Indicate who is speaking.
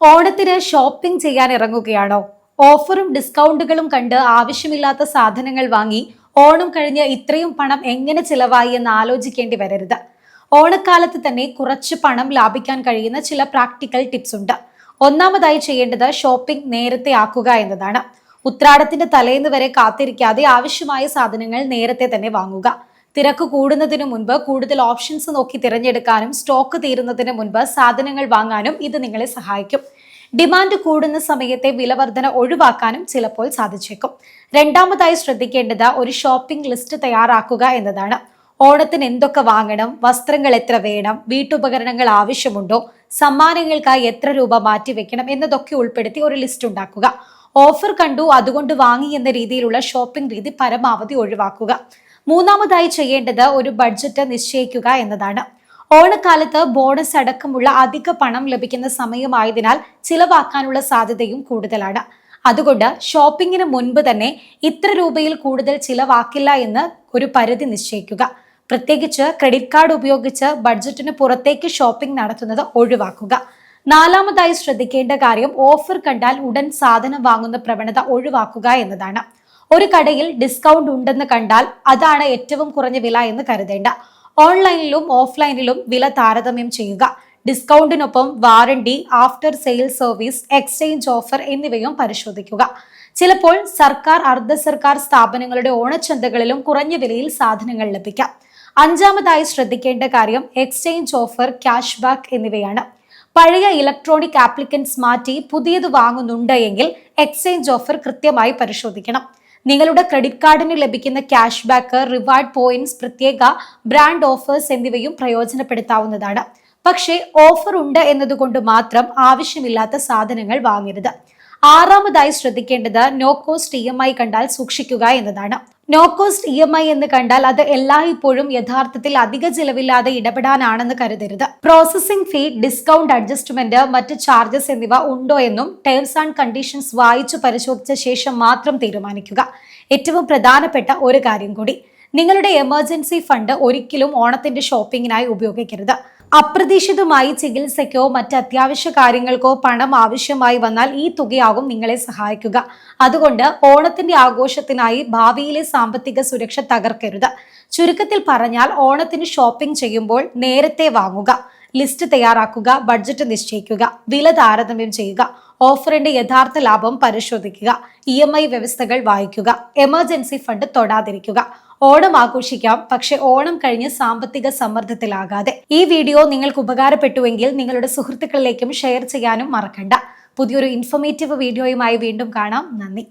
Speaker 1: ഓണത്തിന് ഷോപ്പിംഗ് ചെയ്യാൻ ഇറങ്ങുകയാണോ? ഓഫറും ഡിസ്കൗണ്ടുകളും കണ്ട് ആവശ്യമില്ലാത്ത സാധനങ്ങൾ വാങ്ങി ഓണം കഴിഞ്ഞ് ഇത്രയും പണം എങ്ങനെ ചിലവായി എന്ന് ആലോചിക്കേണ്ടി വരരുത്. ഓണക്കാലത്ത് തന്നെ കുറച്ച് പണം ലാഭിക്കാൻ കഴിയുന്ന ചില പ്രാക്ടിക്കൽ ടിപ്സ് ഉണ്ട്. ഒന്നാമതായി ചെയ്യേണ്ടത് ഷോപ്പിംഗ് നേരത്തെ ആക്കുക എന്നതാണ്. ഉത്രാടത്തിന്റെ തലേന്ന് വരെ കാത്തിരിക്കാതെ ആവശ്യമായ സാധനങ്ങൾ നേരത്തെ തന്നെ വാങ്ങുക. തിരക്ക് കൂടുന്നതിനു മുൻപ് കൂടുതൽ ഓപ്ഷൻസ് നോക്കി തിരഞ്ഞെടുക്കാനും സ്റ്റോക്ക് തീരുന്നതിന് മുൻപ് സാധനങ്ങൾ വാങ്ങാനും ഇത് നിങ്ങളെ സഹായിക്കും. ഡിമാൻഡ് കൂടുന്ന സമയത്തെ വിലവർധന ഒഴിവാക്കാനും ചിലപ്പോൾ സാധിച്ചേക്കും. രണ്ടാമതായി ശ്രദ്ധിക്കേണ്ടത് ഒരു ഷോപ്പിംഗ് ലിസ്റ്റ് തയ്യാറാക്കുക എന്നതാണ്. ഓണത്തിന് എന്തൊക്കെ വാങ്ങണം, വസ്ത്രങ്ങൾ എത്ര വേണം, വീട്ടുപകരണങ്ങൾ ആവശ്യമുണ്ടോ, സമ്മാനങ്ങൾക്കായി എത്ര രൂപ മാറ്റിവെക്കണം എന്നതൊക്കെ ഉൾപ്പെടുത്തി ഒരു ലിസ്റ്റ് ഉണ്ടാക്കുക. ഓഫർ കണ്ടു അതുകൊണ്ട് വാങ്ങി എന്ന രീതിയിലുള്ള ഷോപ്പിംഗ് രീതി പരമാവധി ഒഴിവാക്കുക. മൂന്നാമതായി ചെയ്യേണ്ടത് ഒരു ബഡ്ജറ്റ് നിശ്ചയിക്കുക എന്നതാണ്. ഓണക്കാലത്ത് ബോണസ് അടക്കമുള്ള അധിക പണം ലഭിക്കുന്ന സമയമായതിനാൽ ചിലവാക്കാനുള്ള സാധ്യതയും കൂടുതലാണ്. അതുകൊണ്ട് ഷോപ്പിങ്ങിന് മുൻപ് തന്നെ ഇത്ര രൂപയിൽ കൂടുതൽ ചിലവാക്കില്ല എന്ന് ഒരു പരിധി നിശ്ചയിക്കുക. പ്രത്യേകിച്ച് ക്രെഡിറ്റ് കാർഡ് ഉപയോഗിച്ച് ബഡ്ജറ്റിന് പുറത്തേക്ക് ഷോപ്പിംഗ് നടത്തുന്നത് ഒഴിവാക്കുക. നാലാമതായി ശ്രദ്ധിക്കേണ്ട കാര്യം ഓഫർ കണ്ടാൽ ഉടൻ സാധനം വാങ്ങുന്ന പ്രവണത ഒഴിവാക്കുക എന്നതാണ്. ഒരു കടയിൽ ഡിസ്കൗണ്ട് ഉണ്ടെന്ന് കണ്ടാൽ അതാണ് ഏറ്റവും കുറഞ്ഞ വില എന്ന് കരുതേണ്ട. ഓൺലൈനിലും ഓഫ്ലൈനിലും വില താരതമ്യം ചെയ്യുക. ഡിസ്കൗണ്ടിനൊപ്പം warranty, after sale service, exchange offer എന്നിവയും പരിശോധിക്കുക. ചിലപ്പോൾ സർക്കാർ, അർദ്ധ സർക്കാർ സ്ഥാപനങ്ങളുടെ ഓണച്ചന്തകളിലും കുറഞ്ഞ വിലയിൽ സാധനങ്ങൾ ലഭിക്കാം. അഞ്ചാമതായി ശ്രദ്ധിക്കേണ്ട കാര്യം എക്സ്ചേഞ്ച് ഓഫർ, ക്യാഷ് ബാക്ക് എന്നിവയാണ്. പഴയ ഇലക്ട്രോണിക് ആപ്ലിക്കൻസ് മാറ്റി പുതിയത് വാങ്ങുന്നുണ്ട് എങ്കിൽ എക്സ്ചേഞ്ച് ഓഫർ കൃത്യമായി പരിശോധിക്കണം. നിങ്ങളുടെ ക്രെഡിറ്റ് കാർഡിന് ലഭിക്കുന്ന ക്യാഷ് ബാക്ക്, റിവാർഡ് പോയിന്റ്സ്, പ്രത്യേക ബ്രാൻഡ് ഓഫേഴ്സ് എന്നിവയും പ്രയോജനപ്പെടുത്താവുന്നതാണ്. പക്ഷേ ഓഫർ ഉണ്ട് എന്നതുകൊണ്ട് മാത്രം ആവശ്യമില്ലാത്ത സാധനങ്ങൾ വാങ്ങരുത്. ആറാമതായി ശ്രദ്ധിക്കേണ്ടത് നോ കോസ്റ്റ് EMI കണ്ടാൽ സൂക്ഷിക്കുക എന്നതാണ്. നോ കോസ്റ്റ് EMI എന്ന് കണ്ടാൽ അത് എല്ലായ്പ്പോഴും യഥാർത്ഥത്തിൽ അധിക ചിലവില്ലാതെ ഇടപെടാനാണെന്ന് കരുതരുത്. പ്രോസസിംഗ് ഫീ, ഡിസ്കൗണ്ട് അഡ്ജസ്റ്റ്മെന്റ്, മറ്റ് ചാർജസ് എന്നിവ ഉണ്ടോ എന്നും ടേംസ് ആൻഡ് കണ്ടീഷൻസ് വായിച്ചു പരിശോധിച്ച ശേഷം മാത്രം തീരുമാനിക്കുക. ഏറ്റവും പ്രധാനപ്പെട്ട ഒരു കാര്യം കൂടി, നിങ്ങളുടെ എമർജൻസി ഫണ്ട് ഒരിക്കലും ഓണത്തിന്റെ ഷോപ്പിങ്ങിനായി ഉപയോഗിക്കരുത്. അപ്രതീക്ഷിതമായി ചികിത്സയ്ക്കോ മറ്റ് അത്യാവശ്യ കാര്യങ്ങൾക്കോ പണം ആവശ്യമായി വന്നാൽ ഈ തുകയാകും നിങ്ങളെ സഹായിക്കുക. അതുകൊണ്ട് ഓണത്തിന്റെ ആഘോഷത്തിനായി ഭാവിയിലെ സാമ്പത്തിക സുരക്ഷ തകർക്കരുത്. ചുരുക്കത്തിൽ പറഞ്ഞാൽ ഓണത്തിന് ഷോപ്പിംഗ് ചെയ്യുമ്പോൾ നേരത്തെ വാങ്ങുക, ലിസ്റ്റ് തയ്യാറാക്കുക, ബഡ്ജറ്റ് നിശ്ചയിക്കുക, വില താരതമ്യം ചെയ്യുക, ഓഫറിന്റെ യഥാർത്ഥ ലാഭം പരിശോധിക്കുക, EMI വ്യവസ്ഥകൾ വായിക്കുക, എമർജൻസി ഫണ്ട് തൊടാതിരിക്കുക. ഓണം ആഘോഷിക്കാം, പക്ഷെ ഓണം കഴിഞ്ഞ് സാമ്പത്തിക സമ്മർദ്ദത്തിലാകാതെ. ഈ വീഡിയോ നിങ്ങൾക്ക് ഉപകാരപ്പെട്ടുവെങ്കിൽ നിങ്ങളുടെ സുഹൃത്തുക്കളിലേക്കും ഷെയർ ചെയ്യാനും മറക്കണ്ട. പുതിയൊരു ഇൻഫോർമേറ്റീവ് വീഡിയോയുമായി വീണ്ടും കാണാം. നന്ദി.